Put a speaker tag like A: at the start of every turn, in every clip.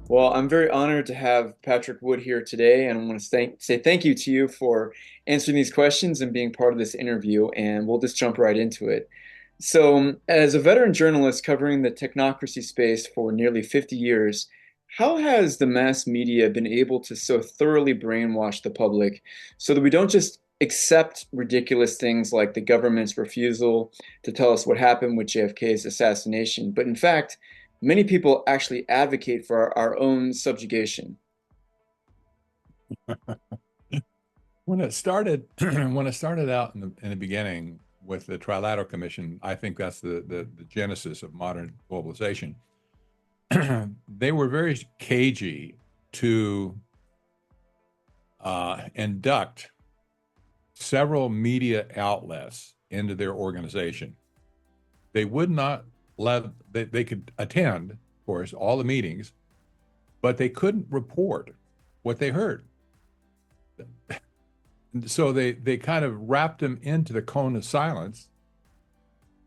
A: Well, I'm very honored to have Patrick Wood here today, and I want to say thank you to you for answering these questions and being part of this interview, and we'll just jump right into it. As a veteran journalist covering the technocracy space for nearly 50 years, how has the mass media been able to so thoroughly brainwash the public so that we don't just accept ridiculous things like the government's refusal to tell us what happened with JFK's assassination, but in fact, many people actually advocate for our own subjugation?
B: When it started, when it started out in the beginning with the Trilateral Commission, I think that's the genesis of modern globalization. They were very cagey to induct several media outlets into their organization. They would not let they could attend, of course, all the meetings, but they couldn't report what they heard. So they kind of wrapped them into the cone of silence.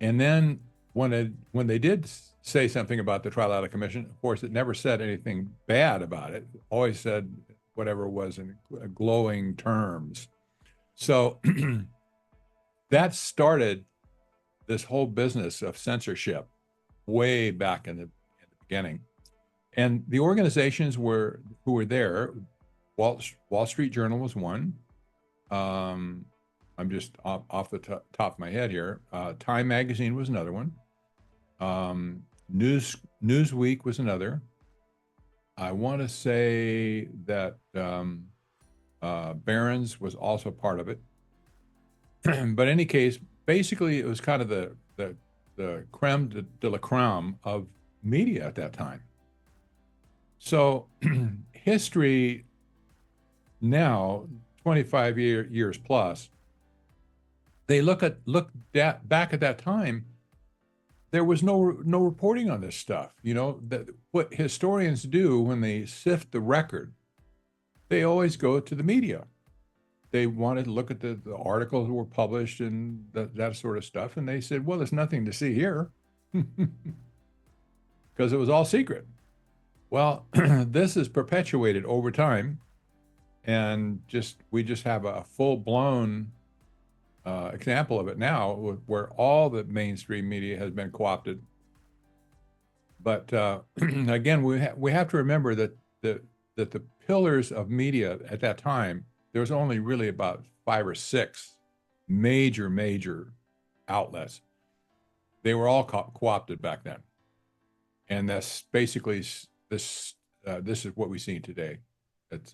B: And then when they did say something about the Trilateral Commission, of course, it never said anything bad about it. It always said whatever was in glowing terms. So that started this whole business of censorship way back in the beginning. And the organizations who were there, Wall Street Journal was one. I'm just off the top of my head here. Time Magazine was another one. Newsweek was another. I want to say that Barron's was also part of it. But in any case, basically, it was kind of the creme de la creme of media at that time. So history now, 25 years plus, they look back at that time. There was no reporting on this stuff. You know that what historians do when they sift the record, they always go to the media. They wanted to look at the articles that were published and that sort of stuff, and they said, "Well, there's nothing to see here," because it was all secret. Well, this is perpetuated over time, and we just have a full blown example of it now, where all the mainstream media has been co-opted. But again, we have to remember that the pillars of media at that time, there was only really about five or six major outlets. They were all co-opted back then, and that's basically this. This is what we see today. It's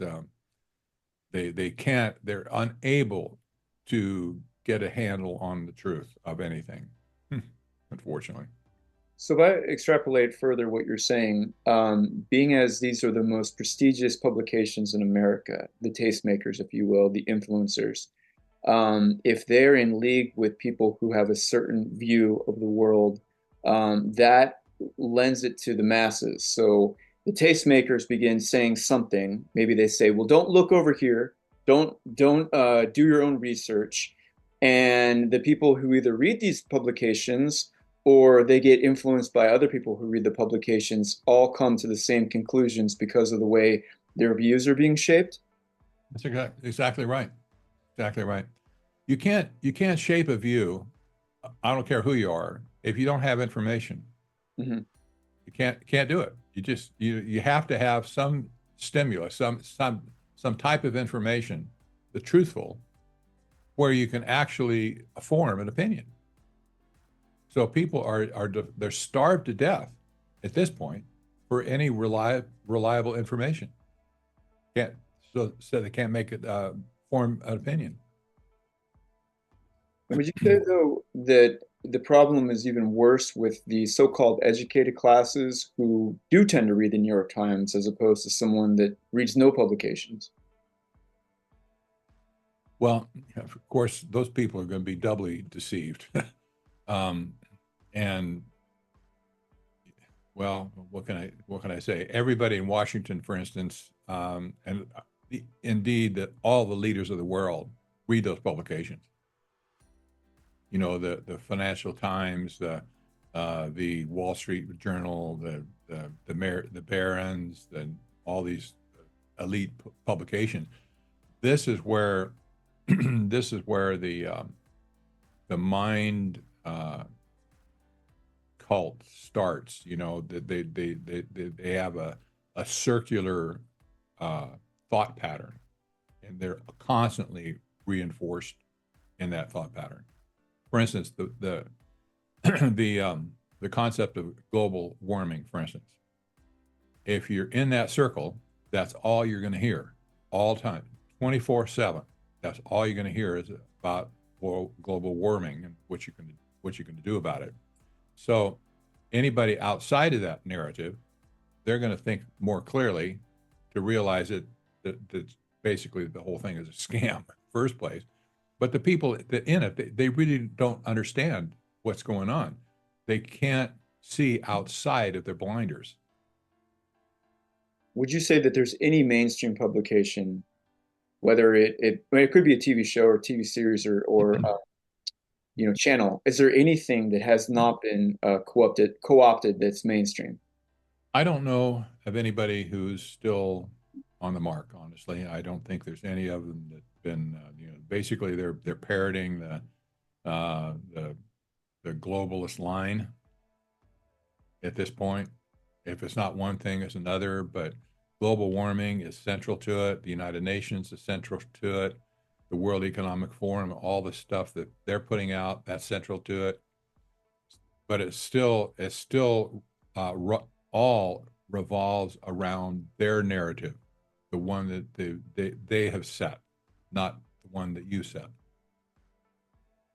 B: they can't. They're unable to get a handle on the truth of anything, unfortunately.
A: So if I extrapolate further what you're saying, being as these are the most prestigious publications in America, the tastemakers, if you will, the influencers, if they're in league with people who have a certain view of the world, that lends it to the masses. So the tastemakers begin saying something. Maybe they say, "Well, don't look over here. Don't do your own research." And the people who either read these publications or they get influenced by other people who read the publications all come to the same conclusions because of the way their views are being shaped.
B: That's exactly right. Exactly right. You can't shape a view. I don't care who you are. If you don't have information,
A: Mm-hmm.
B: you can't do it. You have to have some stimulus, some type of information, the truthful, where you can actually form an opinion. So people they're starved to death at this point for any reliable information. Can't so they can't make it form an opinion.
A: Would you say, though, that the problem is even worse with the so-called educated classes who do tend to read the New York Times as opposed to someone that reads no publications?
B: Well, of course, those people are going to be doubly deceived. um, and well, what can I say? Everybody in Washington, for instance, and indeed that all the leaders of the world read those publications. You know, the Financial Times, the the Wall Street Journal, the Barron's, and all these elite publications. This is where this is where the mind cult starts. You know, that they have a circular thought pattern, and they're constantly reinforced in that thought pattern. For instance, the concept of global warming, for instance, if you're in that circle, that's all you're going to hear all the time, 24/7. That's all you're going to hear is about global warming and what you can do about it. So anybody outside of that narrative, they're going to think more clearly to realize that basically the whole thing is a scam in the first place. But the people that in it, they really don't understand what's going on. They can't see outside of their blinders.
A: Would you say that there's any mainstream publication, whether it could be a TV show or TV series or channel, is there anything that has not been co-opted that's mainstream?
B: I don't know of anybody who's still on the mark, honestly. I don't think there's any of them that been, basically they're parroting the globalist line at this point. If it's not one thing, it's another. But global warming is central to it. The United Nations is central to it. The World Economic Forum, all the stuff that they're putting out, that's central to it. But it's still all revolves around their narrative, the one that they have set, not the one that you set.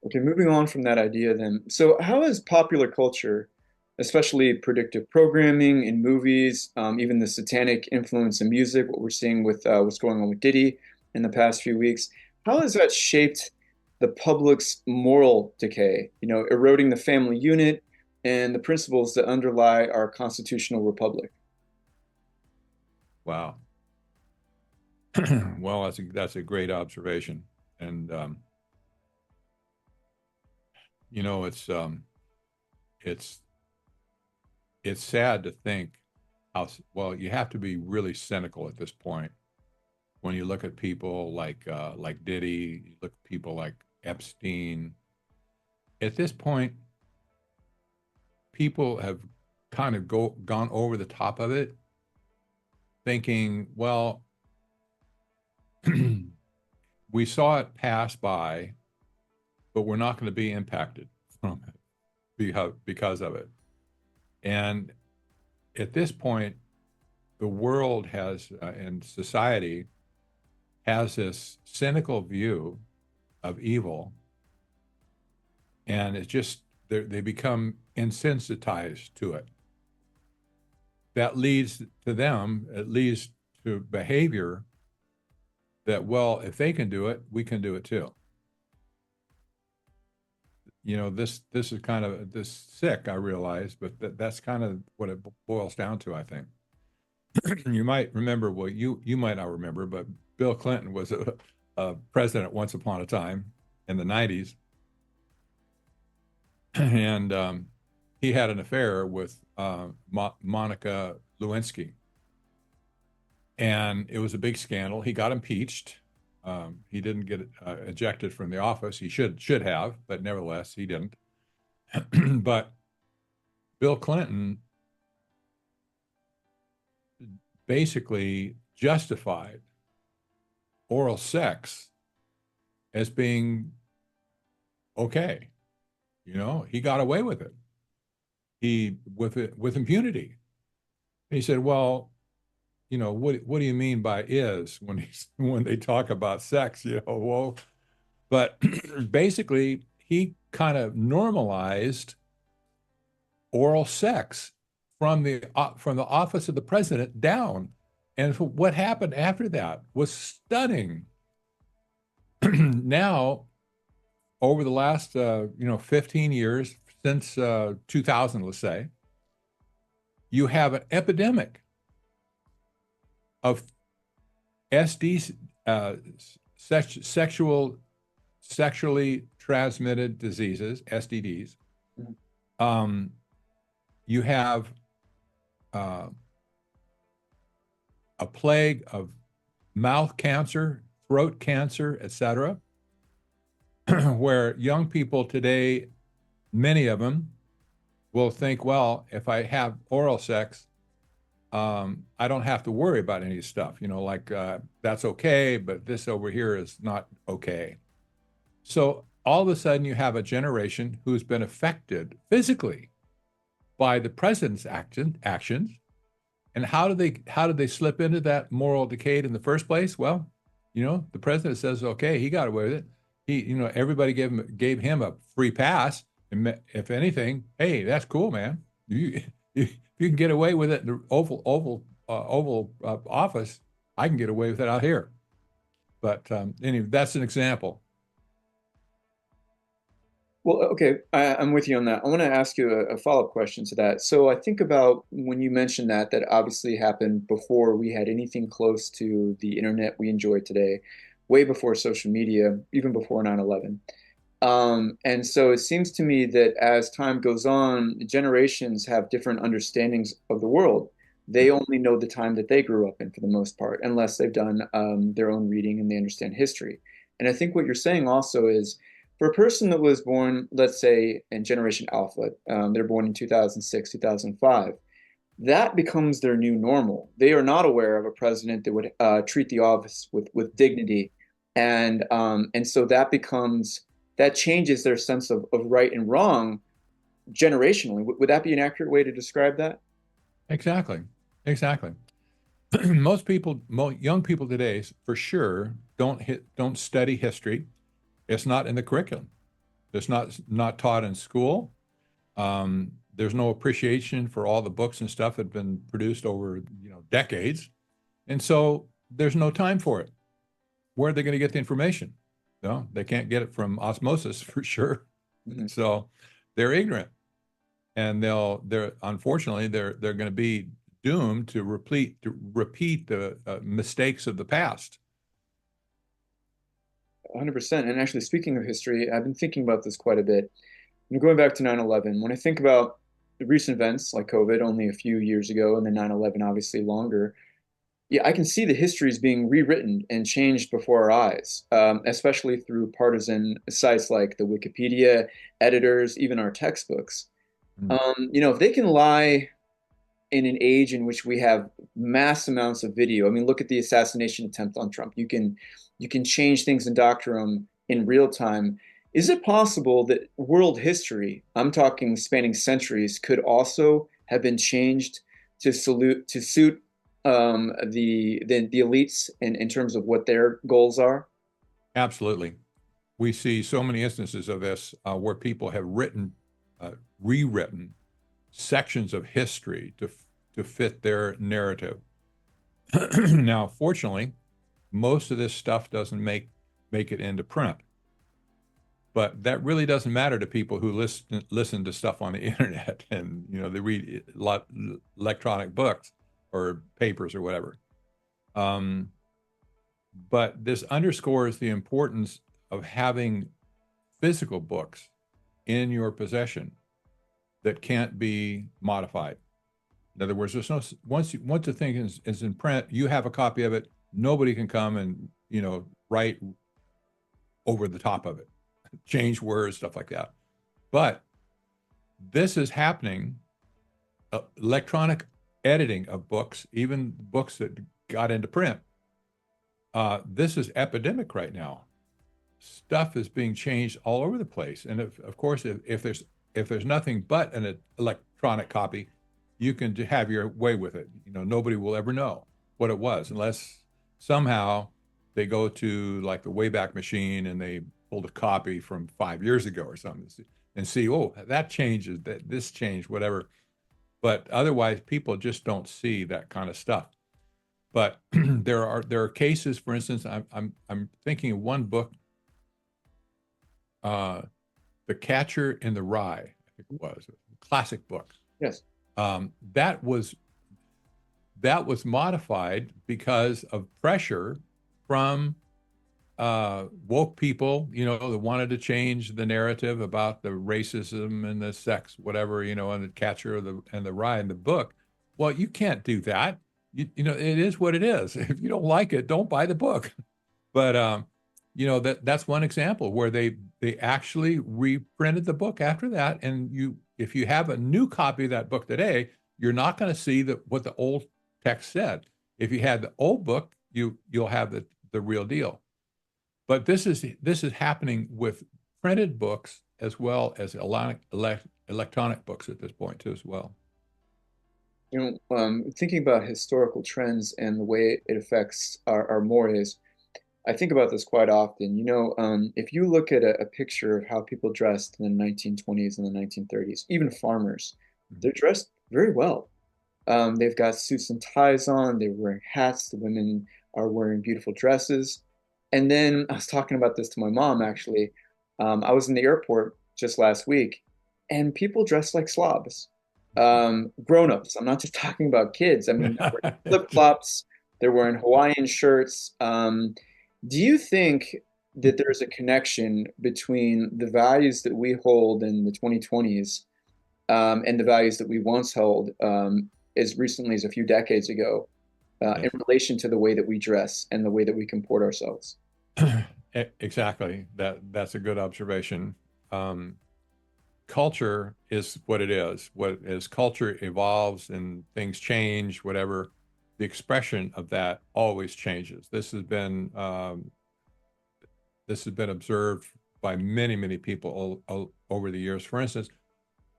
A: Okay, moving on from that idea then. So how is popular culture, especially predictive programming in movies, even the satanic influence in music, what we're seeing with what's going on with Diddy in the past few weeks, how has that shaped the public's moral decay, eroding the family unit and the principles that underlie our constitutional republic?
B: Wow. Well, that's a great observation, and it's sad to think how well you have to be really cynical at this point when you look at people like Diddy, you look at people like Epstein. At this point, people have kind of gone over the top of it, thinking, well, we saw it pass by, but we're not going to be impacted from it because of it. And at this point, the world has and society has this cynical view of evil, and it's just they become insensitized to it. That leads to them, it leads to behavior that, well, if they can do it, we can do it too. This is kind of this sick, I realize, but that's kind of what it boils down to, I think. You might remember, well, you might not remember, but Bill Clinton was a president once upon a time in the 90s. And he had an affair with Monica Lewinsky. And it was a big scandal. He got impeached. He didn't get ejected from the office. He should have, but nevertheless, he didn't. But Bill Clinton basically justified oral sex as being okay. He got away with it. With impunity. And he said, well, what do you mean by is when they talk about sex, well, but basically he kind of normalized oral sex from the office of the president down. And what happened after that was stunning. Now, over the last 15 years, since 2000, let's say, you have an epidemic of SDs, sexually transmitted diseases, STDs, you have uh, a plague of mouth cancer, throat cancer, etc., where young people today, many of them, will think, well, if I have oral sex, I don't have to worry about any stuff, like that's okay, but this over here is not okay. So all of a sudden, you have a generation who's been affected physically by the president's actions. And how do they slip into that moral decay in the first place? Well, the president says, okay, he got away with it. Everybody gave him a free pass. And if anything, hey, that's cool, man. If you can get away with it in the Oval Office, I can get away with it out here. But anyway, that's an example.
A: Well, okay, I'm with you on that. I want to ask you a follow-up question to that. So I think about when you mentioned that obviously happened before we had anything close to the internet we enjoy today, way before social media, even before 9/11. And so it seems to me that as time goes on, generations have different understandings of the world. They only know the time that they grew up in for the most part, unless they've done their own reading and they understand history. And I think what you're saying also is for a person that was born, let's say, in Generation Alpha, they're born in 2006, 2005, that becomes their new normal. They are not aware of a president that would treat the office with dignity. And so that changes their sense of right and wrong generationally. Would that be an accurate way to describe that?
B: Exactly. Exactly. Young people today, for sure, don't study history. It's not in the curriculum. It's not taught in school. There's no appreciation for all the books and stuff that have been produced over decades, and so there's no time for it. Where are they going to get the information? No, they can't get it from osmosis for sure.
A: Mhm.
B: So they're ignorant, and they're unfortunately they're going to be doomed to repeat the mistakes of the past.
A: 100%. And actually, speaking of history, I've been thinking about this quite a bit. Going back to 9/11, when I think about the recent events like COVID only a few years ago, and then 9/11 obviously longer, yeah, I can see the histories being rewritten and changed before our eyes, especially through partisan sites like the Wikipedia editors, even our textbooks.
B: Mm.
A: If they can lie in an age in which we have mass amounts of video, I mean, look at the assassination attempt on Trump. You can change things in doctrine in real time. Is it possible that world history, I'm talking spanning centuries, could also have been changed to suit the elites in terms of what their goals are?
B: Absolutely. We see so many instances of this where people have rewritten sections of history to fit their narrative. Now, fortunately, most of this stuff doesn't make it into print, but that really doesn't matter to people who listen to stuff on the internet and they read electronic books or papers or whatever. But this underscores the importance of having physical books in your possession that can't be modified. In other words, there's no once the thing is in print, you have a copy of it. Nobody can come and write over the top of it, change words, stuff like that. But this is happening. Electronic editing of books, even books that got into print. This is epidemic right now. Stuff is being changed all over the place, and of course, if there's nothing but an electronic copy, you can have your way with it. Nobody will ever know what it was unless somehow they go to like the Wayback Machine and they pulled a copy from 5 years ago or something and see, oh, that changes, that this changed, whatever. But otherwise, people just don't see that kind of stuff. But there are cases, for instance, I'm thinking of one book, The Catcher in the Rye, I think it was a classic book.
A: Yes.
B: That was modified because of pressure from woke people, that wanted to change the narrative about the racism and the sex, whatever, and the Catcher and the Rye in the book. Well, you can't do that. It is what it is. If you don't like it, don't buy the book. But that's one example where they actually reprinted the book after that. And if you have a new copy of that book today, you're not going to see what the old text said. If you had the old book, you'll have the real deal. But this is happening with printed books as well as electronic books at this point too as well.
A: Thinking about historical trends and the way it affects our mores, I think about this quite often. If you look at a picture of how people dressed in the 1920s and the 1930s, even farmers, they're dressed very well. They've got suits and ties on, they're wearing hats, the women are wearing beautiful dresses. And then I was talking about this to my mom, actually. I was in the airport just last week, and people dress like slobs. Grown-ups. I'm not just talking about kids. I mean, they're wearing flip-flops, they're wearing Hawaiian shirts. Do you think that there's a connection between the values that we hold in the 2020s and the values that we once held as recently as a few decades ago in
B: Yes.
A: relation to the way that we dress and the way that we comport ourselves?
B: Exactly. That's a good observation. Um, Culture is what it is. As culture evolves and things change, whatever, the expression of that always changes. This has been observed by many, many people over the years. For instance,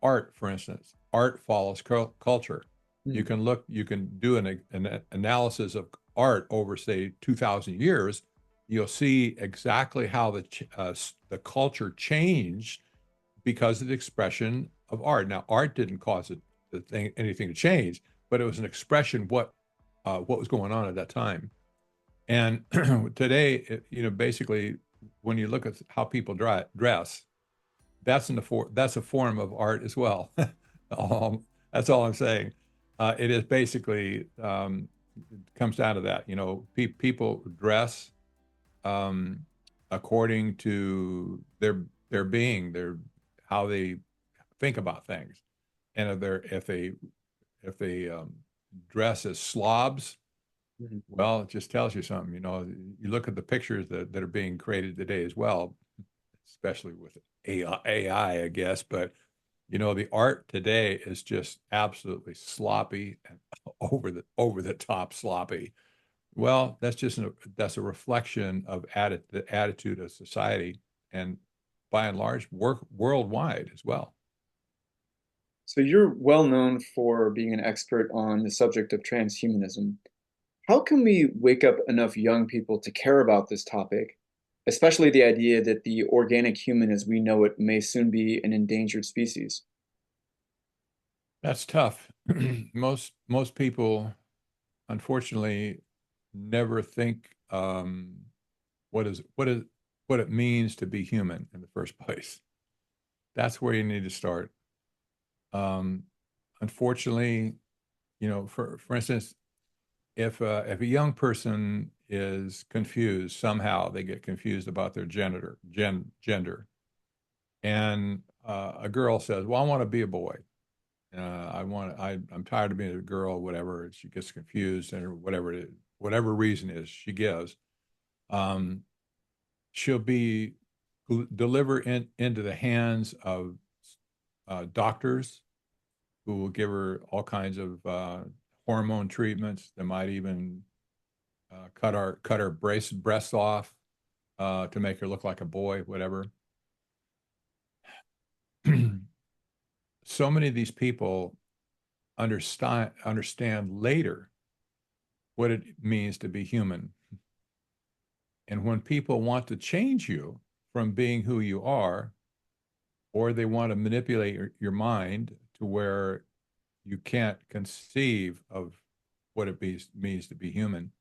B: art follows culture.
A: Hmm.
B: You can do an analysis of art over, say, 2,000 years. You'll see exactly how the culture changed because of the expression of art. Now, art didn't cause anything to change, but it was an expression what was going on at that time. And today, basically, when you look at how people dress, that's a form of art as well. That's all I'm saying. It is basically it comes down to that. People dress according to their being, how they think about things, and if they dress as slobs,
A: Mhm.
B: well, it just tells you something. You look at the pictures that are being created today as well, especially with AI, I guess. But the art today is just absolutely sloppy and over the top sloppy. Well, that's a reflection of the attitude of society, and by and large, worldwide as well.
A: So you're well known for being an expert on the subject of transhumanism. How can we wake up enough young people to care about this topic, especially the idea that the organic human as we know it may soon be an endangered species?
B: That's tough. Most people, unfortunately, never think what is what is what it means to be human in the first place. That's where you need to start. Um, Unfortunately, for instance, if a young person is confused somehow, they get confused about their gender, and a girl says, "Well, I want to be a boy. I'm tired of being a girl, whatever." She gets confused, and whatever reason is she gives, um, she'll be delivered into the hands of doctors who will give her all kinds of hormone treatments. They might even cut her breasts off to make her look like a boy, whatever. So many of these people understand later what it means to be human. And when people want to change you from being who you are, or they want to manipulate your mind to where you can't conceive of what it means to be human,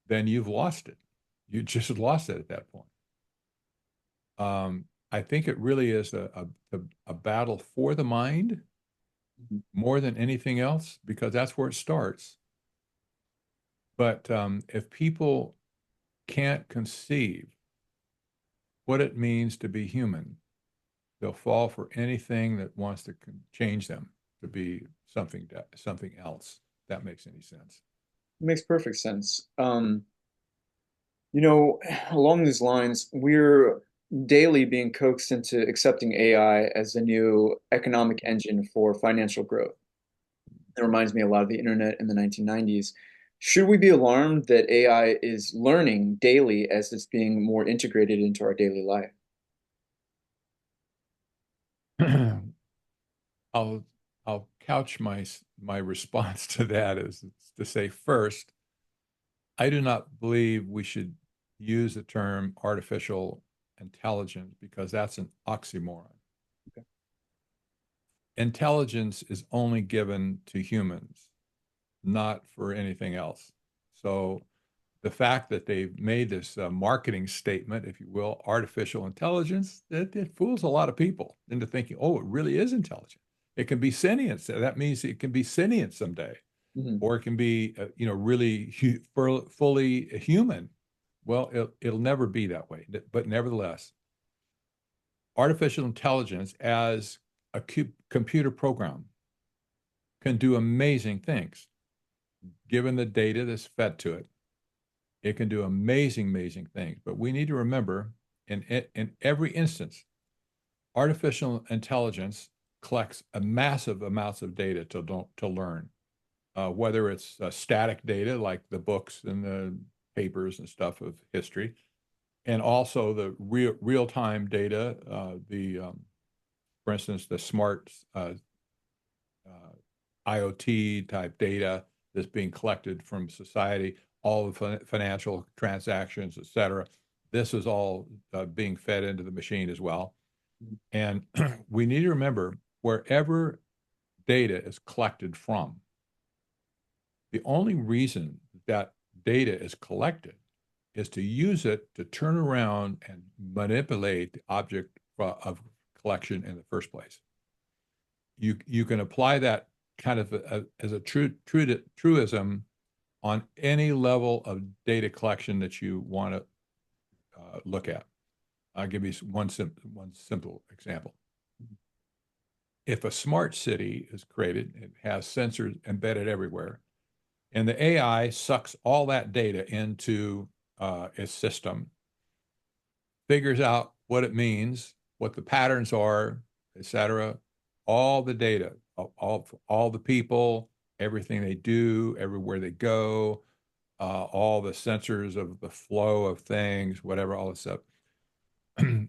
B: then you've lost it. You just lost it at that point. I think it really is a battle for the mind
A: Mhm.
B: more than anything else, because that's where it starts. But if people can't conceive what it means to be human. They'll fall for anything that wants to change them to be something else. If that makes any sense.
A: It makes perfect sense. You know, along these lines, we're daily being coaxed into accepting AI as the new economic engine for financial growth. It reminds me a lot of the internet in the 1990s. Should we be alarmed that AI is learning daily as it's being more integrated into our daily life?
B: I'll I'll couch my response to that is to say first, I do not believe we should use the term artificial intelligence because that's an oxymoron.
A: Okay.
B: Intelligence is only given to humans, not for anything else. So the fact that they've made this marketing statement, if you will, artificial intelligence, it fools a lot of people into thinking, oh, it really is intelligent. It can be sentient. So that means it can be sentient someday,
A: Hmm.
B: or it can be, really fully human. Well, it'll never be that way. But nevertheless, artificial intelligence as a computer program can do amazing things given the data that's fed to it. It can do amazing, amazing things. But we need to remember in every instance, artificial intelligence collects a massive amounts of data to learn, whether it's static data like the books and the papers and stuff of history, and also the real-time data, for instance, the smart IoT type data that's being collected from society, all the financial transactions, et cetera. This is all being fed into the machine as well. And we need to remember wherever data is collected from, the only reason that data is collected is to use it to turn around and manipulate the object of collection in the first place. You can apply that kind of as a truism on any level of data collection that you want to look at. I'll give you one simple example. If a smart city is created, it has sensors embedded everywhere, and the AI sucks all that data into its system, figures out what it means, what the patterns are, et cetera, all the data, all the people, everything they do, everywhere they go, all the sensors of the flow of things, whatever, all this stuff.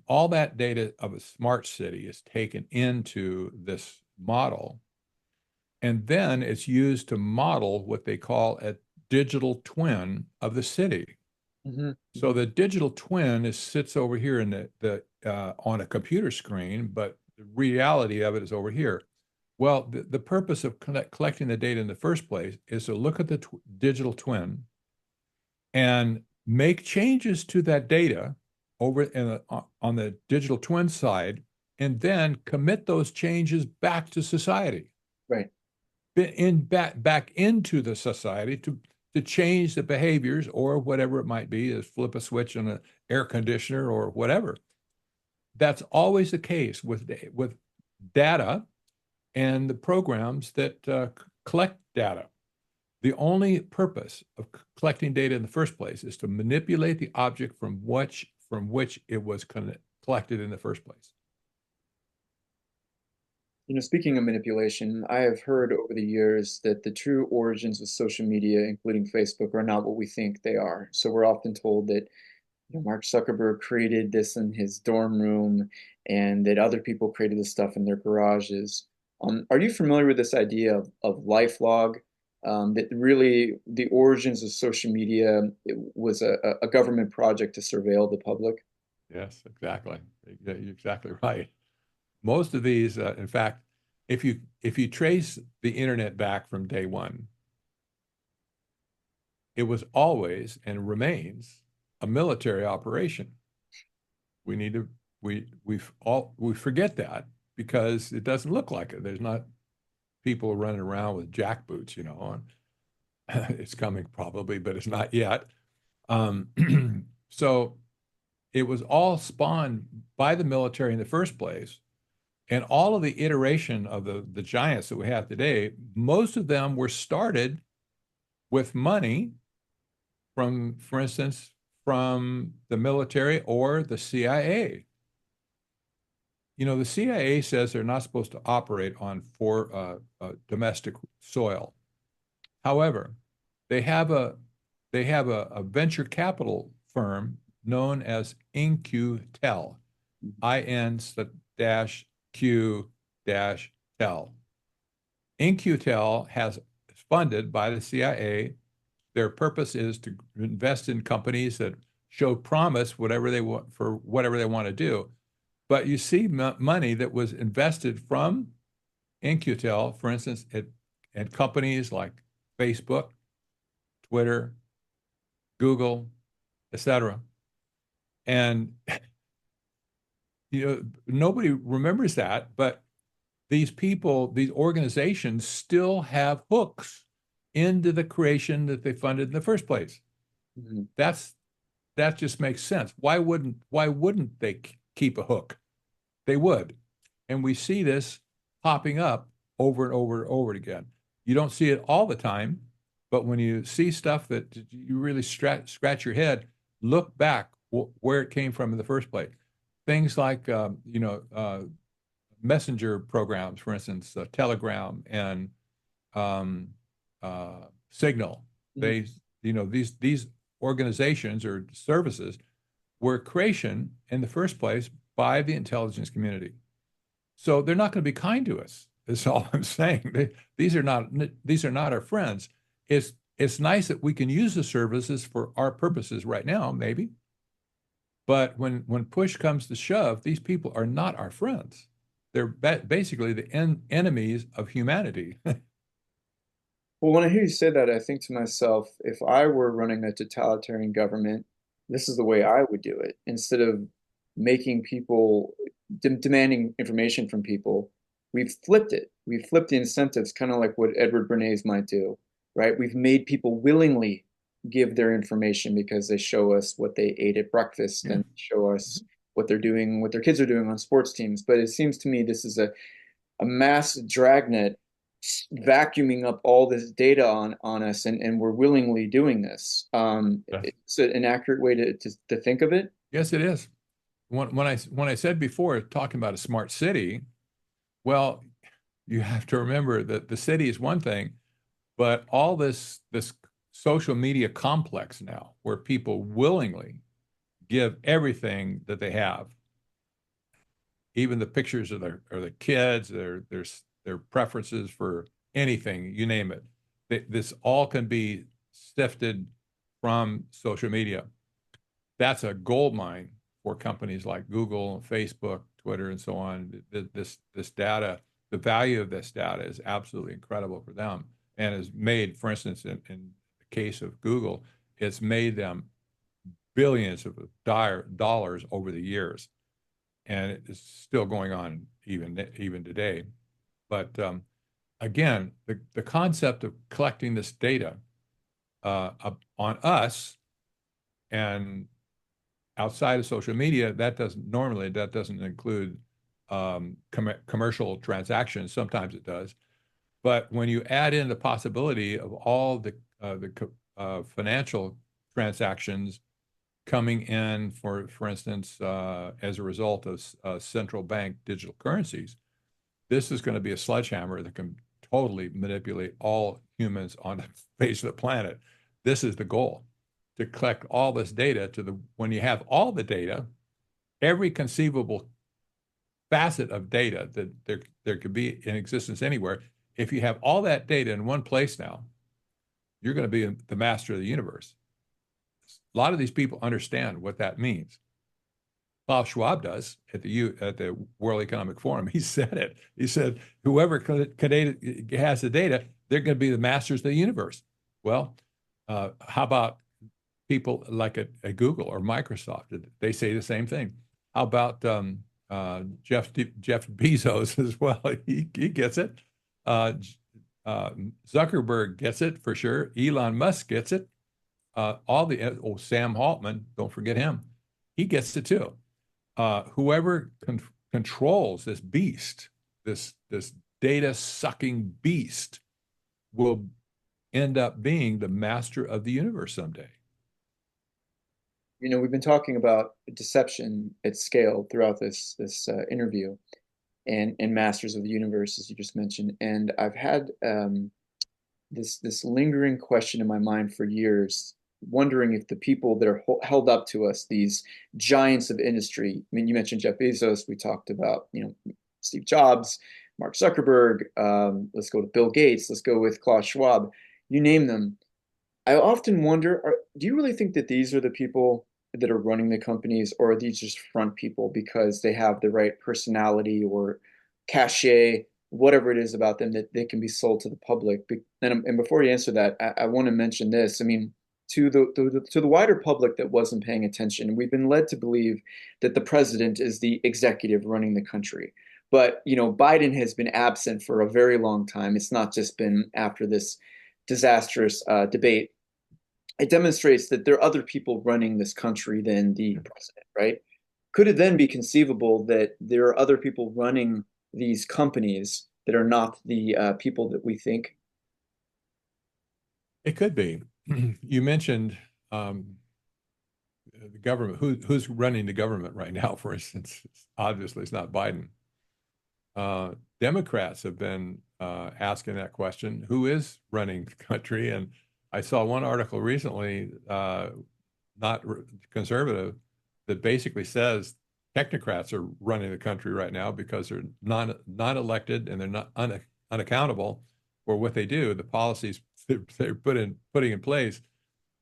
B: All that data of a smart city is taken into this model, and then it's used to model what they call a digital twin of the city.
A: Hmm.
B: So the digital twin sits over here in the on a computer screen, but the reality of it is over here. Well, the purpose of collecting the data in the first place is to look at the digital twin and make changes to that data over on the digital twin side, and then commit those changes back to society,
A: Right.
B: back into the society to change the behaviors or whatever it might be, is flip a switch on an air conditioner or whatever. That's always the case with data and the programs that collect data. The only purpose of collecting data in the first place is to manipulate the object from which it was collected in the first place.
A: You know, speaking of manipulation, I have heard over the years that the true origins of social media, including Facebook, are not what we think they are. So we're often told that, you know, Mark Zuckerberg created this in his dorm room and that other people created this stuff in their garages. Are you familiar with this idea of lifelog? That really the origins of social media, it was a government project to surveil the public?
B: Yes, exactly. You're exactly right. Most of these, in fact, if you trace the internet back from day one, it was always and remains a military operation. We need to we forget that because it doesn't look like it. There's not people running around with jackboots, on. It's coming probably, but it's not yet. So it was all spawned by the military in the first place. And all of the iteration of the giants that we have today, most of them were started with money from, for instance, from the military or the CIA. You know, the CIA says they're not supposed to operate on domestic soil. However, they have a venture capital firm known as InQtel, IN-Q-Tel. InQtel has funded by the CIA. Their purpose is to invest in companies that show promise, whatever they want for whatever they want to do. But you see money that was invested from InQtel, for instance, at companies like Facebook, Twitter, Google, etc. And nobody remembers that, but these people, these organizations still have hooks into the creation that they funded in the first place. Mm-hmm. That just makes sense. Why wouldn't they keep a hook? They would. And we see this popping up over and over and over again. You don't see it all the time, but when you see stuff that you really scratch your head, look back where it came from in the first place. Things like messenger programs, for instance, Telegram and Signal. Mm-hmm. These organizations or services were creation in the first place by the intelligence community. So they're not going to be kind to us. That's all I'm saying. These are not our friends. It's nice that we can use the services for our purposes right now, maybe. But when push comes to shove, these people are not our friends. They're basically the enemies of humanity.
A: Well, when I hear you say that, I think to myself, if I were running a totalitarian government, this is the way I would do it. Instead of making people demanding information from people, we've flipped it. We've flipped the incentives, kind of like what Edward Bernays might do, right? We've made people willingly give their information because they show us what they ate at breakfast and show us what they're doing, what their kids are doing on sports teams. But it seems to me this is a mass dragnet vacuuming up all this data on us, and we're willingly doing this. Is it an accurate way to think of it?
B: Yes, it is. When I said before, talking about a smart city, well, you have to remember that the city is one thing, but all this social media complex now, where people willingly give everything that they have, even the pictures of their kids, their preferences for anything, you name it. This all can be sifted from social media. That's a gold mine for companies like Google, Facebook, Twitter, and so on. This data, the value of this data is absolutely incredible for them, and has made, for instance, in the case of Google, it's made them billions of dollars over the years, and it's still going on even today. But again, the concept of collecting this data on us and outside of social media, that doesn't include commercial transactions. Sometimes it does, but when you add in the possibility of all the financial transactions coming in, for instance, as a result of central bank digital currencies, this is going to be a sledgehammer that can totally manipulate all humans on the face of the planet. This is the goal, to collect all this data when you have all the data, every conceivable facet of data that there could be in existence anywhere. If you have all that data in one place now, you're going to be the master of the universe. A lot of these people understand what that means. Klaus Schwab does at the World Economic Forum. He said it. He said, whoever has the data, they're going to be the masters of the universe. Well, how about people like at Google or Microsoft? They say the same thing. How about Jeff Bezos as well? He gets it. Zuckerberg gets it for sure. Elon Musk gets it. Sam Altman, don't forget him. he gets it too. Whoever controls this beast, this data sucking beast, will end up being the master of the universe someday.
A: You know, we've been talking about deception at scale throughout this interview, and masters of the universe, as you just mentioned. And I've had this lingering question in my mind for years, wondering if the people that are held up to us, these giants of industry. I mean, you mentioned Jeff Bezos. We talked about, you know, Steve Jobs, Mark Zuckerberg. Let's go to Bill Gates. Let's go with Klaus Schwab. You name them. I often wonder, do you really think that these are the people that are running the companies, or are these just front people because they have the right personality or cachet, whatever it is about them that they can be sold to the public? And before you answer that, I want to mention this. I mean, to the wider public that wasn't paying attention, we've been led to believe that the president is the executive running the country. But, you know, Biden has been absent for a very long time. It's not just been after this disastrous debate. It demonstrates that there are other people running this country than the president, right? Could it then be conceivable that there are other people running these companies that are not the people that we think?
B: It could be. You mentioned the government. Who's running the government right now, for instance? Obviously, it's not Biden. Democrats have been asking that question: who is running the country? And I saw one article recently, not conservative, that basically says technocrats are running the country right now because they're not elected and they're not unaccountable for what they do, the policies they're putting in place.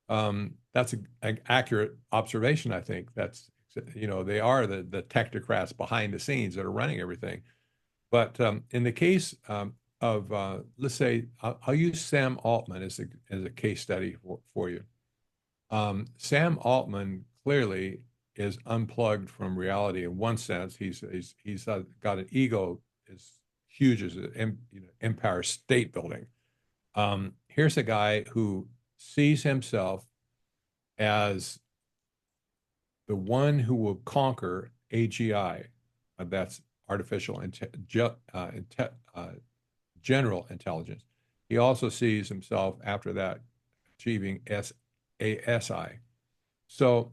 B: That's an accurate observation. I think that's, you know, they are the technocrats behind the scenes that are running everything. But in the case of let's say I'll use Sam Altman as a case study for you. Sam Altman clearly is unplugged from reality in one sense. He's got an ego as huge as an Empire State Building. Here's a guy who sees himself as the one who will conquer AGI. That's artificial general intelligence. He also sees himself after that achieving SASI. So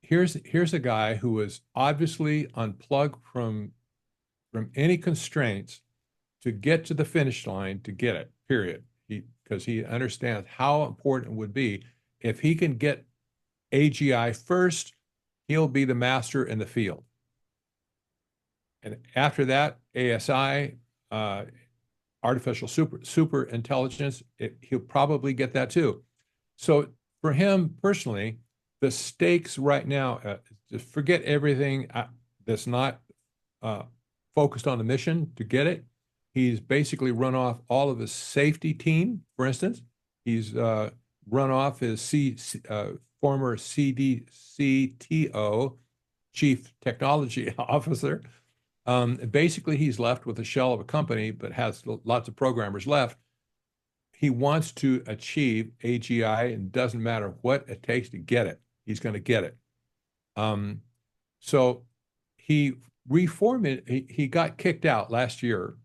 B: here's a guy who is obviously unplugged from any constraints to get to the finish line, to get it, period. Because he understands how important it would be if he can get AGI first, he'll be the master in the field. And after that, ASI, artificial super intelligence, he'll probably get that too. So for him personally, the stakes right now, just forget everything that's not focused on the mission to get it. He's basically run off all of his safety team, for instance. He's run off his former CTO, Chief Technology Officer. Basically, he's left with a shell of a company, but has lots of programmers left. He wants to achieve AGI, and doesn't matter what it takes to get it. He's going to get it. So he reformed it. He got kicked out last year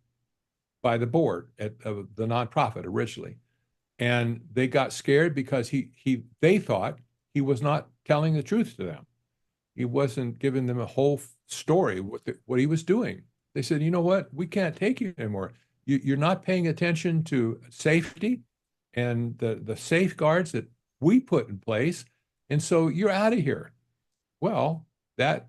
B: by the board of the nonprofit originally, and they got scared because they thought he was not telling the truth to them. He wasn't giving them a whole story what he was doing. They said, you know what, we can't take you anymore. You're not paying attention to safety and the safeguards that we put in place, and so you're out of here. Well, that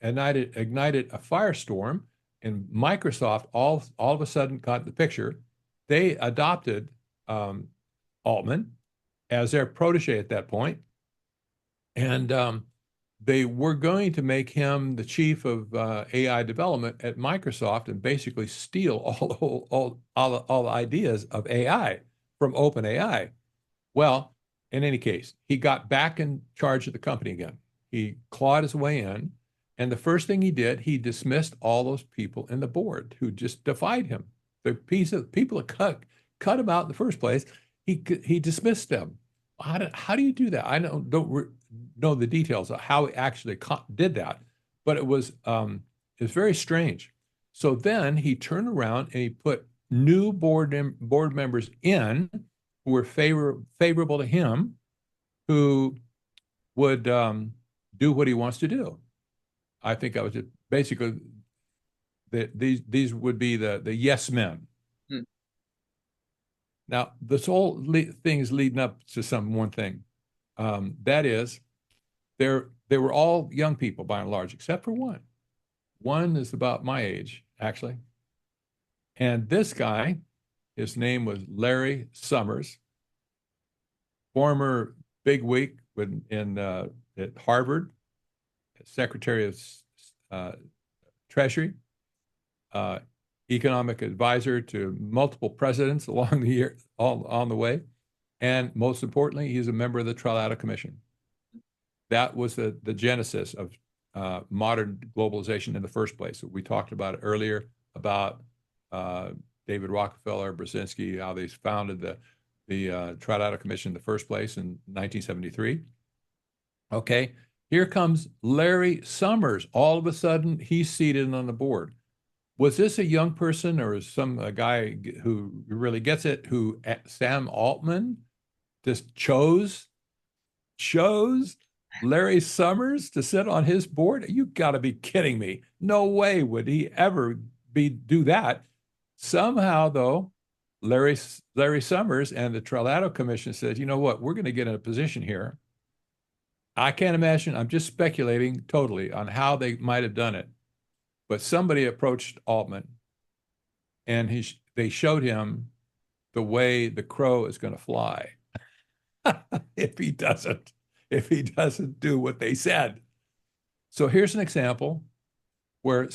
B: ignited a firestorm, and Microsoft all of a sudden got the picture. They adopted Altman as their protege at that point, and they were going to make him the chief of AI development at Microsoft and basically steal all the ideas of AI from OpenAI. Well, in any case, he got back in charge of the company again. He clawed his way in, and the first thing he did, he dismissed all those people in the board who just defied him. The people that cut him out in the first place, he dismissed them. How do you do that? I don't know the details of how he actually did that, but it was very strange. So then he turned around and he put new board members in who were favorable to him, who would do what he wants to do. I think I was just basically these would be the yes men.
A: Hmm.
B: Now, this whole thing is leading up to one thing. That is, they were all young people by and large, except for one. One is about my age, actually. And this guy, his name was Larry Summers, former bigwig at Harvard, Secretary of Treasury, economic advisor to multiple presidents along the year, all on the way. And most importantly, he's a member of the Trilateral Commission. That was the genesis of modern globalization in the first place. We talked about it earlier about David Rockefeller, Brzezinski, how they founded the Trilateral Commission in the first place in 1973. Okay, here comes Larry Summers. All of a sudden, he's seated on the board. Was this a young person or a guy who really gets it, who Sam Altman just chose Larry Summers to sit on his board? You got to be kidding me. No way would he ever do that. Somehow, though, Larry Summers and the Trilateral Commission said, you know what, we're going to get in a position here. I can't imagine. I'm just speculating totally on how they might have done it. But somebody approached Altman and they showed him the way the crow is going to fly if he doesn't do what they said. So here's an example where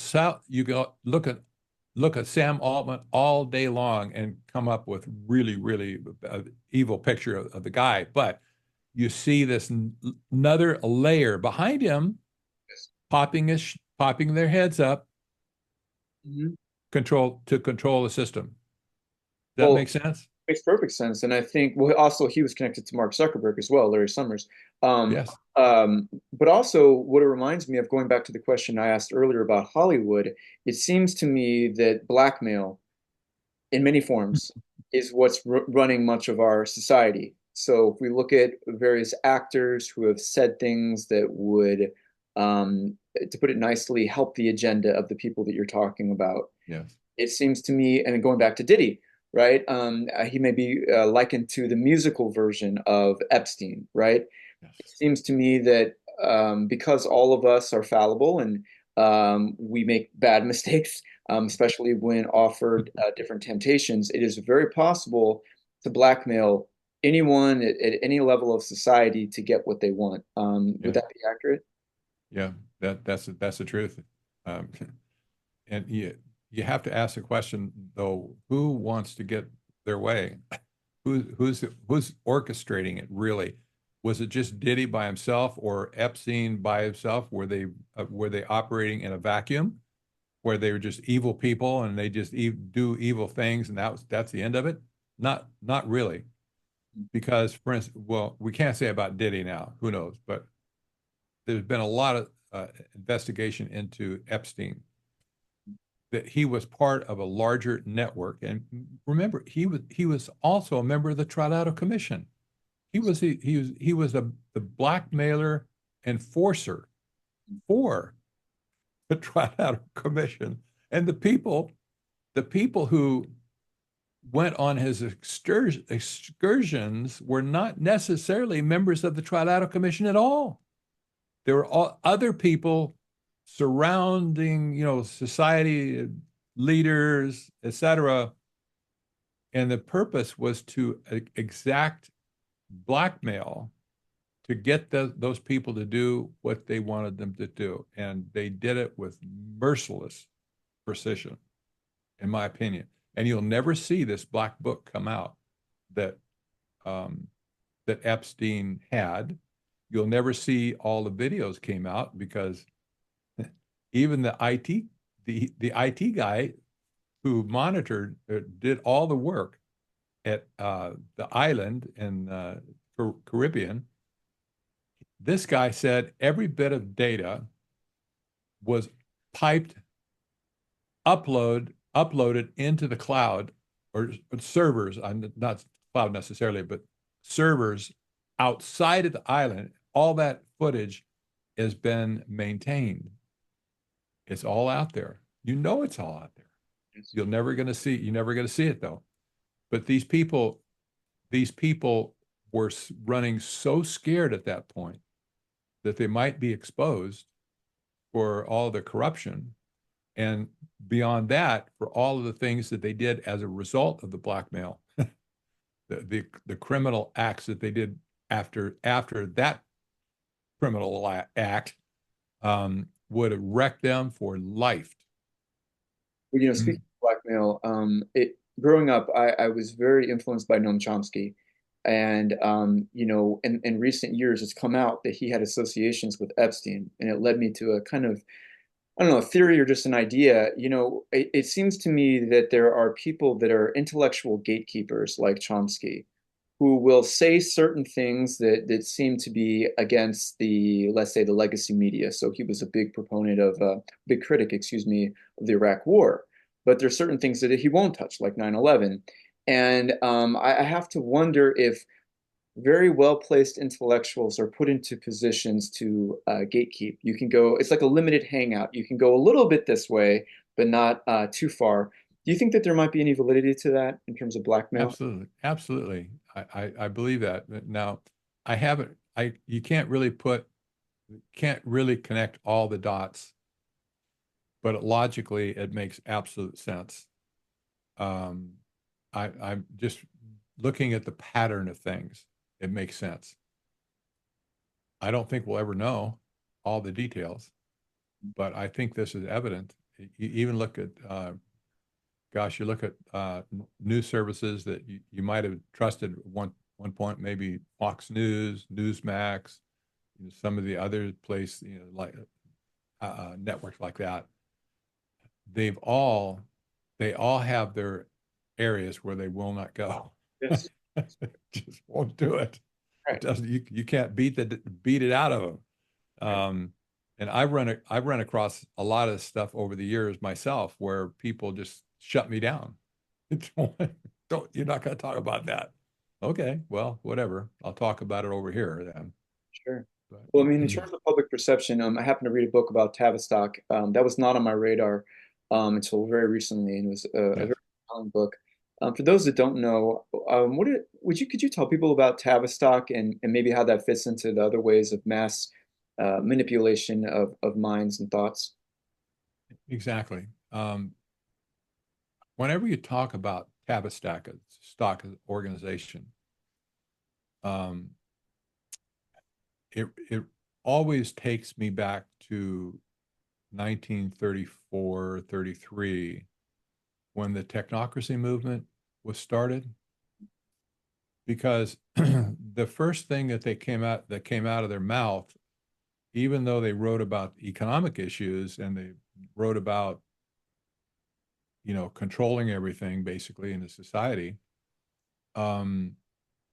B: you go look at Sam Altman all day long and come up with really, really evil picture of the guy. But you see this another layer behind him, popping their heads up,
A: Mm-hmm.
B: to control the system. Does that make sense?
A: Makes perfect sense. And I think, well, also he was connected to Mark Zuckerberg as well, Larry Summers.
B: Yes.
A: But also, what it reminds me of, going back to the question I asked earlier about Hollywood, it seems to me that blackmail in many forms is what's running much of our society. So if we look at various actors who have said things that would, to put it nicely, help the agenda of the people that you're talking about,
B: Yes.
A: it seems to me, and going back to Diddy, right? He may be likened to the musical version of Epstein, right?
B: Yes.
A: It seems to me that because all of us are fallible and we make bad mistakes, especially when offered different temptations, it is very possible to blackmail anyone at any level of society to get what they want.
B: Yeah.
A: Would that be accurate?
B: Yeah. That's the truth. And you have to ask the question though: who wants to get their way? Who's orchestrating it really? Was it just Diddy by himself or Epstein by himself? Were they operating in a vacuum, where they were just evil people and they just do evil things and that's the end of it? Not really, because for instance, well, we can't say about Diddy now. Who knows? But there's been a lot of investigation into Epstein, that he was part of a larger network. And remember, he was also a member of the Trilateral Commission. He was the blackmailer enforcer for the Trilateral Commission. And the people who went on his excursions were not necessarily members of the Trilateral Commission at all. There were all other people surrounding, society leaders, etc. And the purpose was to exact blackmail to get those people to do what they wanted them to do. And they did it with merciless precision, in my opinion. And you'll never see this black book come out that Epstein had. You'll never see all the videos came out, because even the IT guy who monitored, did all the work at the island in Caribbean, This guy said every bit of data was piped, uploaded into the cloud or servers, not cloud necessarily, but servers outside of the island. All that footage has been maintained. It's all out there. You know it's all out there. You're never going to see. You're never going to see it though. But these people were running so scared at that point that they might be exposed for all the corruption, and beyond that, for all of the things that they did as a result of the blackmail, the criminal acts that they did after that criminal act would have wrecked them for life.
A: Well, speaking of blackmail, growing up, I was very influenced by Noam Chomsky. And, in recent years, it's come out that he had associations with Epstein. And it led me to a kind of, I don't know, a theory or just an idea. It seems to me that there are people that are intellectual gatekeepers like Chomsky who will say certain things that seem to be against the, let's say, the legacy media. So he was a big proponent of, big critic, excuse me, of the Iraq War. But there's certain things that he won't touch, like 9/11. And I have to wonder if very well-placed intellectuals are put into positions to gatekeep. You can go, it's like a limited hangout. You can go a little bit this way, but not too far. Do you think that there might be any validity to that in terms of blackmail?
B: Absolutely, absolutely. I believe that. Now, I haven't. You can't really connect all the dots, but logically, it makes absolute sense. I'm just looking at the pattern of things. It makes sense. I don't think we'll ever know all the details, but I think this is evident. You even look at gosh, you look at news services that you might have trusted at one point, maybe Fox News, Newsmax, some of the other place, like networks like that. They've all they all have their areas where they will not go.
A: Yes.
B: Just won't do it. It
A: Right.
B: doesn't. You can't beat it out of them.
A: Right.
B: And I've run across a lot of stuff over the years myself where people just shut me down. Don't you're not going to talk about that. Okay, well, whatever. I'll talk about it over here then.
A: Sure.
B: But
A: Well, I mean, in terms of public perception, I happened to read a book about Tavistock. That was not on my radar until very recently, and it was a
B: yes,
A: very compelling book. For those that don't know, could you tell people about Tavistock and maybe how that fits into the other ways of mass manipulation of minds and thoughts?
B: exactly. Whenever you talk about Tavistock, a stock organization, um, it always takes me back to 1934, 33, when the technocracy movement was started. Because the first thing that came out of their mouth, even though they wrote about economic issues and they wrote about, controlling everything basically in the society, um,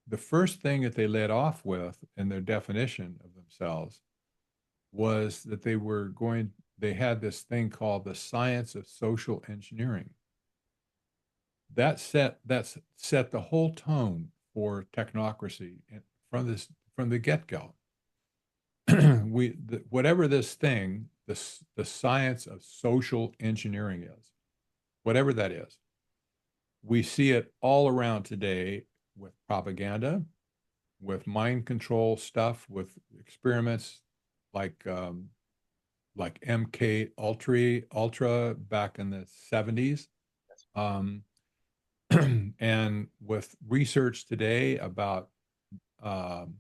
B: the first thing that they led off with in their definition of themselves was that they had this thing called the science of social engineering. That's set the whole tone for technocracy from the get-go. Whatever this thing, the science of social engineering is, whatever that is, we see it all around today with propaganda, with mind control stuff, with experiments like MK Ultra back in the 70s. Um, and with research today about um,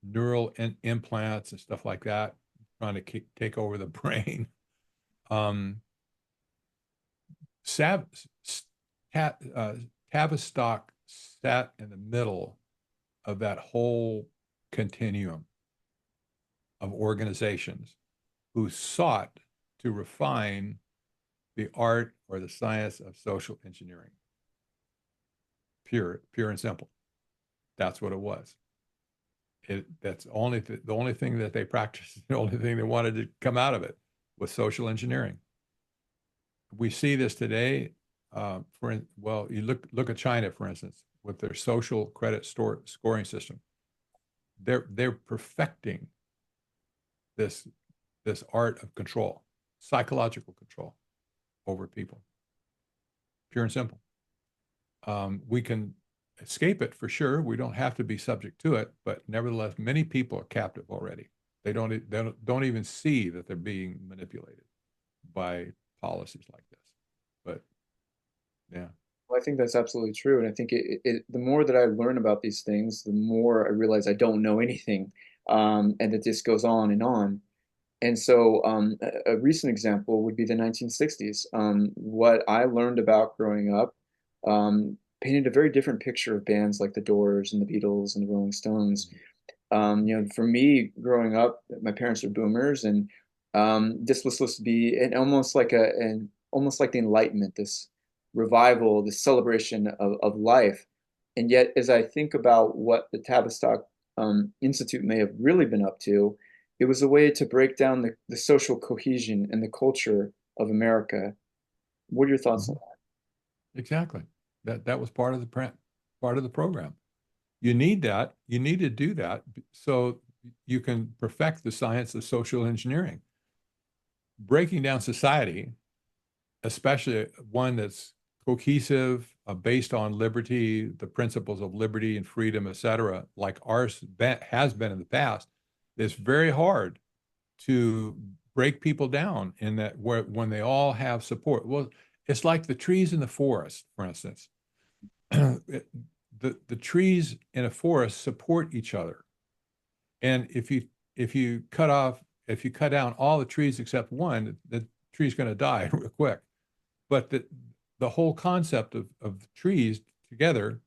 B: neural implants and stuff like that, trying to take over the brain. Um, Sav, Tavistock sat in the middle of that whole continuum of organizations who sought to refine the art or the science of social engineering. Pure and simple. That's what it was. That's the only thing that they practiced, the only thing they wanted to come out of it was social engineering. We see this today. Well, you look at China, for instance, with their social credit scoring system. They're perfecting this art of control, psychological control over people, pure and simple. We can escape it for sure. We don't have to be subject to it, but nevertheless, many people are captive already. They don't even see that they're being manipulated by policies like this. But yeah,
A: Well, I think that's absolutely true. And I think the more that I learn about these things, the more I realize I don't know anything, and that this goes on and on. And so, a recent example would be the 1960s. What I learned about growing up painted a very different picture of bands like the Doors and the Beatles and the Rolling Stones. For me, growing up, my parents are boomers, and this was supposed to be an almost like the Enlightenment, this revival, this celebration of life. And yet, as I think about what the Tavistock Institute may have really been up to, it was a way to break down the social cohesion and the culture of America. What are your thoughts on
B: mhm, exactly. That was part of the program. You need that. You need to do that so you can perfect the science of social engineering, breaking down society, especially one that's cohesive, based on liberty, the principles of liberty and freedom, et cetera, like ours has been in the past. It's very hard to break people down in that when they all have support. Well, it's like the trees in the forest, for instance. The trees in a forest support each other. And if you cut down all the trees except one, the tree's going to die real quick. But the whole concept of trees together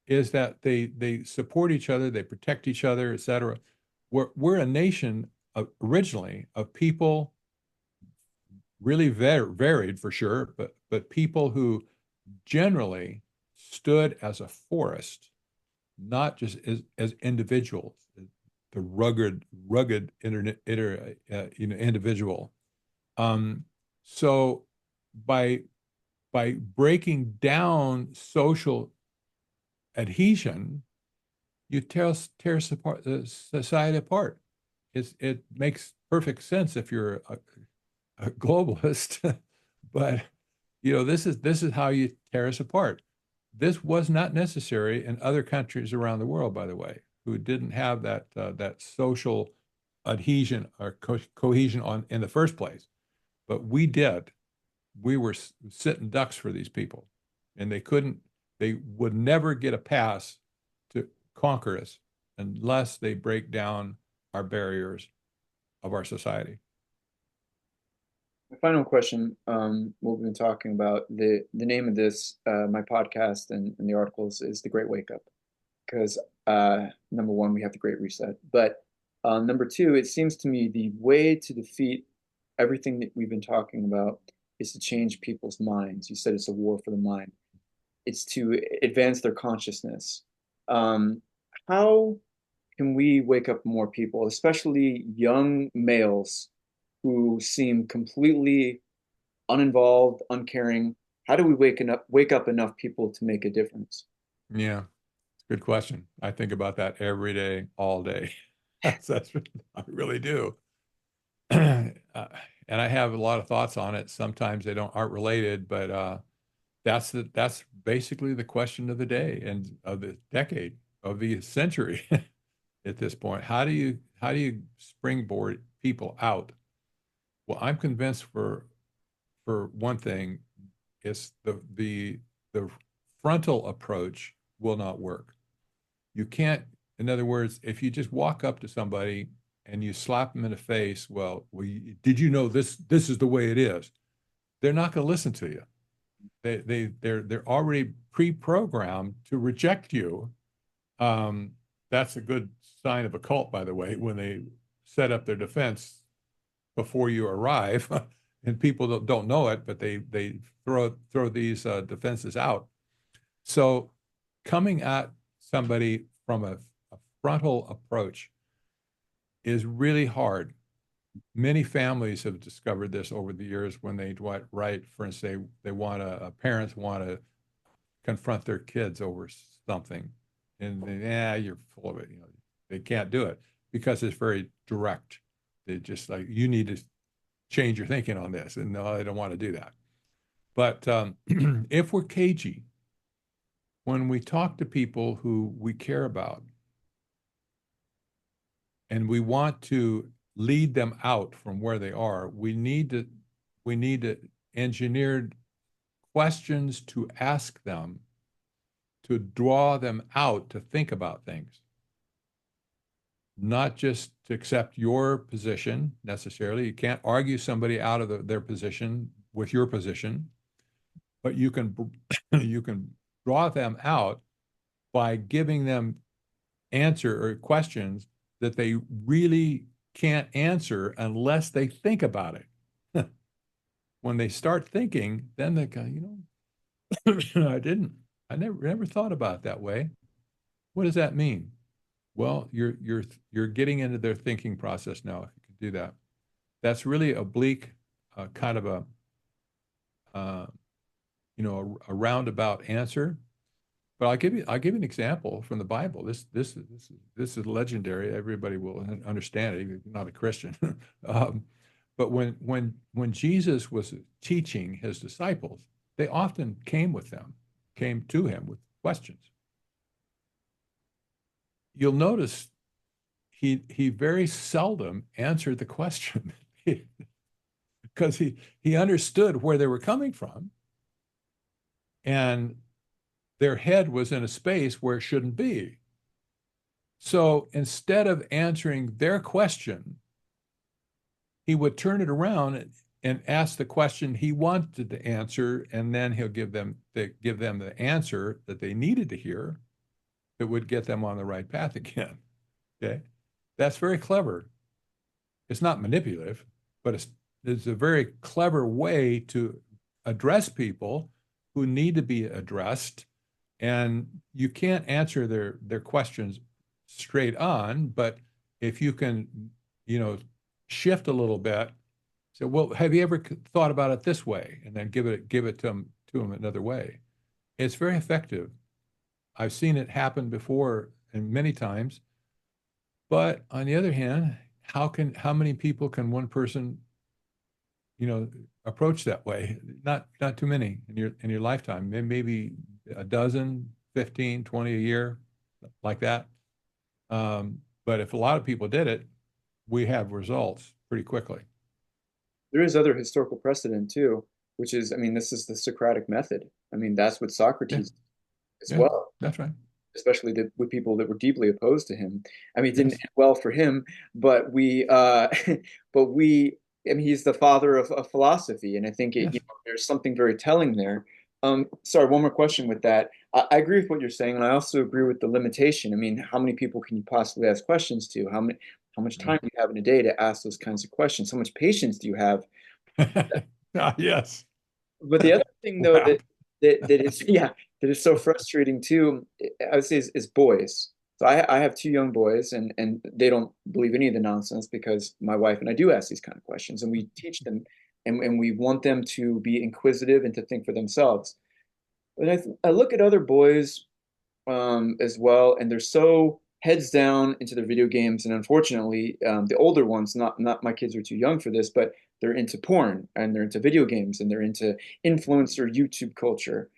B: is that they support each other, they protect each other, et cetera. We're a nation originally of people really varied for sure, but people who generally stood as a forest, not just as individuals, the rugged individual. So by breaking down social adhesion, you tear society apart. It makes perfect sense if you're a globalist, but this is how you tear us apart. This was not necessary in other countries around the world, by the way, who didn't have that social adhesion or cohesion in the first place. But we did. We were sitting ducks for these people, and they would never get a pass to conquer us unless they break down our barriers of our society.
A: My final question, what we've been talking about, the name of this, my podcast and the articles is The Great Wake Up. Because number one, we have the Great Reset. But number two, it seems to me the way to defeat everything that we've been talking about is to change people's minds. You said it's a war for the mind. It's to advance their consciousness. Um, how can we wake up more people, especially young males who seem completely uninvolved, uncaring? How do we wake up enough people to make a difference?
B: Yeah, good question. I think about that every day, all day. I really do. And I have a lot of thoughts on it. Sometimes they aren't related, but that's basically the question of the day and of the decade, of the century at this point. How do you springboard people out? Well, I'm convinced for one thing, it's the frontal approach will not work. You can't, in other words, if you just walk up to somebody and you slap them in the face, did you know this is the way it is? They're not going to listen to you. They're already pre-programmed to reject you. That's a good sign of a cult, by the way, when they set up their defense before you arrive, and people don't know it, but they throw these defenses out. So coming at somebody from a frontal approach is really hard. Many families have discovered this over the years when they write, for instance, they want parents want to confront their kids over something, and you're full of it. They can't do it because it's very direct. They just like, you need to change your thinking on this, and no, they don't want to do that. But if we're cagey, when we talk to people who we care about and we want to lead them out from where they are, we need to engineer questions to ask them to draw them out to think about things, not just to accept your position necessarily. You can't argue somebody out of their position with your position, but you can you can draw them out by giving them answer or questions that they really can't answer unless they think about it. When they start thinking, then they go, I never thought about it that way. What does that mean? Well, you're getting into their thinking process now. If you can do that, that's really a bleak kind of uh, a roundabout answer. But I'll give you an example from the Bible. This is legendary. Everybody will understand it, even if you're not a Christian. But when Jesus was teaching his disciples, they often came to him with questions. You'll notice he very seldom answered the question because he understood where they were coming from, and their head was in a space where it shouldn't be. So instead of answering their question, he would turn it around and ask the question he wanted to answer, and then he'll give them the answer that they needed to hear that would get them on the right path again. Okay, that's very clever. It's not manipulative, but it's a very clever way to address people who need to be addressed. And you can't answer their questions straight on, but if you can, shift a little bit, say, well, have you ever thought about it this way? And then give it to them another way. It's very effective. I've seen it happen before and many times. But on the other hand, how many people can one person, approach that way? Not too many in your lifetime. Maybe a dozen, 15, 20 a year, like that. But if a lot of people did it, we have results pretty quickly.
A: There is other historical precedent too, which is, I mean, this is the Socratic method. I mean, that's what
B: Yeah,
A: Socrates as
B: yeah,
A: well,
B: that's right.
A: especially with people that were deeply opposed to him. I mean, it didn't
B: Yes.
A: end well for him, but but I mean, he's the father of philosophy, and I think
B: Yes.
A: there's something very telling there. Sorry, one more question with that. I agree with what you're saying, and I also agree with the limitation. I mean, how many people can you possibly ask questions to? How much time do you have in a day to ask those kinds of questions? How much patience do you have?
B: Yes.
A: But the other thing though
B: Wow.
A: that is yeah, that is so frustrating too, I would say is boys. So I have two young boys, and they don't believe any of the nonsense because my wife and I do ask these kind of questions, and we teach them, and we want them to be inquisitive and to think for themselves. But I look at other boys as well, and they're so heads down into their video games. And unfortunately, the older ones, not my kids are too young for this, but they're into porn and they're into video games and they're into influencer YouTube culture.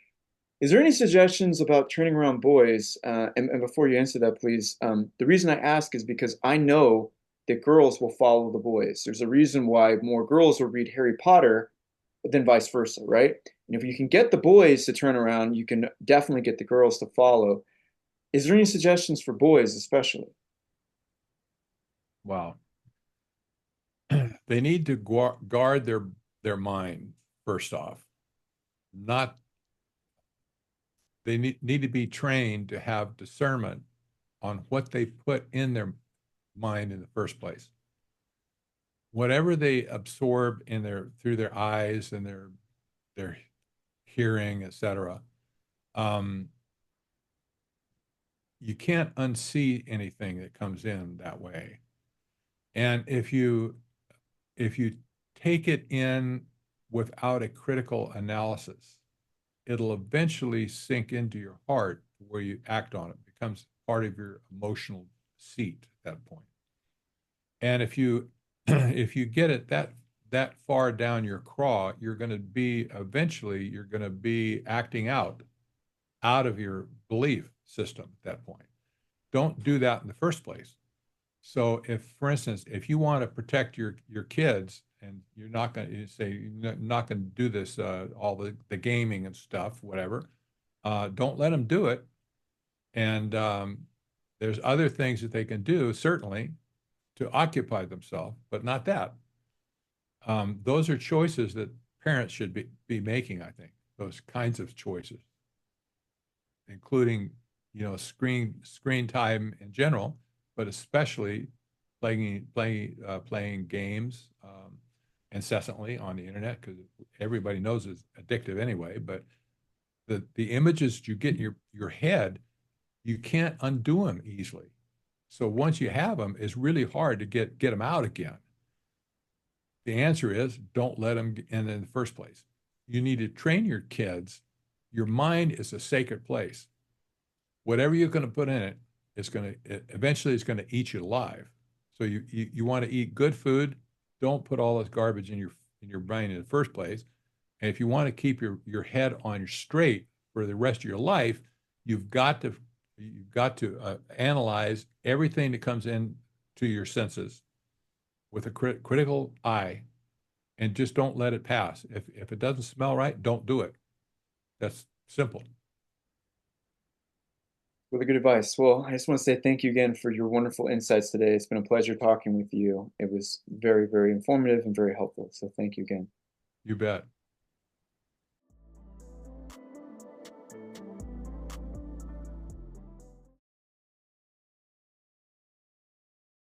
A: Is there any suggestions about turning around boys? And before you answer that, please, the reason I ask is because I know that girls will follow the boys. There's a reason why more girls will read Harry Potter than vice versa, right? And if you can get the boys to turn around, you can definitely get the girls to follow. Is there any suggestions for boys, especially?
B: Wow. They need to guard their mind first off. Not They need to be trained to have discernment on what they put in their mind in the first place. Whatever they absorb through their eyes and their hearing, etc. Um, you can't unsee anything that comes in that way. And if you take it in without a critical analysis, it'll eventually sink into your heart where you act on it. It becomes part of your emotional seat at that point. And if you if you get it that far down your craw, you're going to be eventually you're going to be acting out of your belief system at that point. Don't do that in the first place. So if, for instance, if you want to protect your kids and you're not going to say you're not going to do this all the gaming and stuff, whatever, don't let them do it. And there's other things that they can do certainly to occupy themselves, but not that. Those are choices that parents should be making, I think, those kinds of choices, including, screen time in general, but especially playing games incessantly on the internet, because everybody knows it's addictive anyway. But the images you get in your head, you can't undo them easily. So once you have them, it's really hard to get them out again. The answer is don't let them in the first place. You need to train your kids. Your mind is a sacred place. Whatever you're going to put in it, eventually it's going to eat you alive. So you want to eat good food. Don't put all this garbage in your brain in the first place. And if you want to keep your head on straight for the rest of your life, you've got to analyze everything that comes in to your senses with a critical eye, and just don't let it pass. If it doesn't smell right, don't do it. That's simple.
A: Really good advice. Well, I just want to say thank you again for your wonderful insights today. It's been a pleasure talking with you. It was very, very informative and very helpful. So thank you again.
B: You bet.